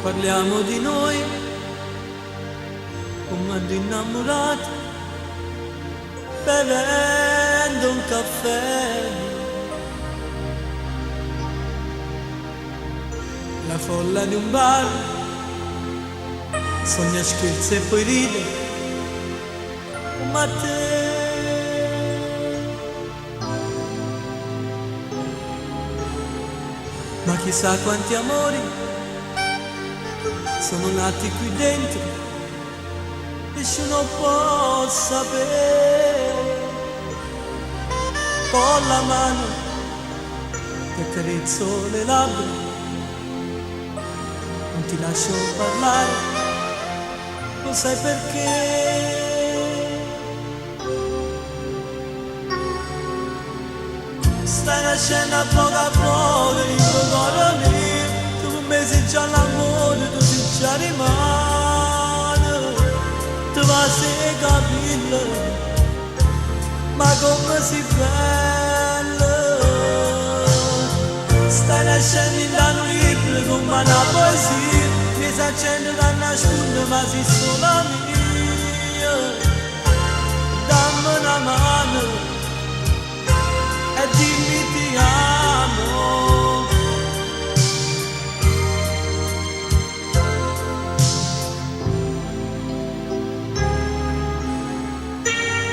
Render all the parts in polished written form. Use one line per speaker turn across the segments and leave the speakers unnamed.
Parliamo di noi come di innamorati, bevendo un caffè. La folla di un bar sogna scherzi e poi ride come te. Ma chissà quanti amori sono nati qui dentro, nessuno può sapere. Con la mano ti accarezzo le labbra, non ti lascio parlare, lo sai perché? Stai nascendo poco a poco, il tuo cuore mio, tu un mese già l'amore, tu sei già rimane, tu vai a capire, ma come si bella. Stai nascendo da un libro come una poesia, mi si accende da nascondere ma sei sola mia. Dammi una mano e dimmi ti amo.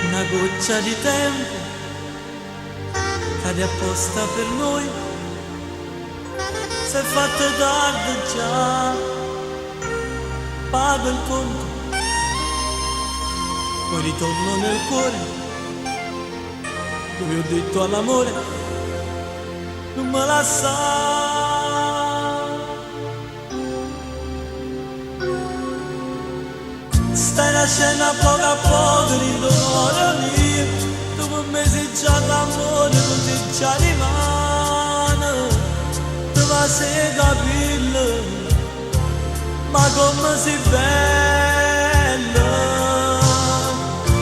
Una goccia di tempo cade apposta per noi, s'è fatto tardi già, pago il conto, poi ritorno nel cuore dove ho detto all'amore non me la sa. Stai nascendo a poco il dolore mio, dopo un mese già d'amore non ti già rimane, tu vai a capire, ma come sei bella.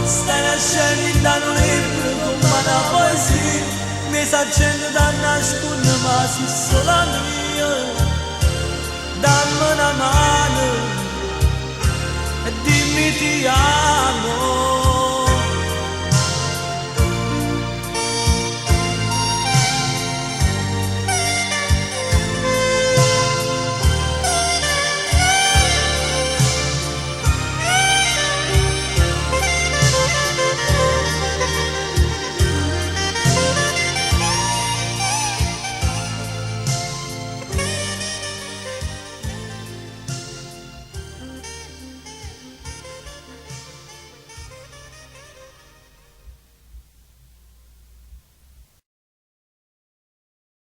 Stai nascendo da un libro come una poesia, mi si accende da nascondere ma sei sola mia. Dammi una mano e dimmi ti amo.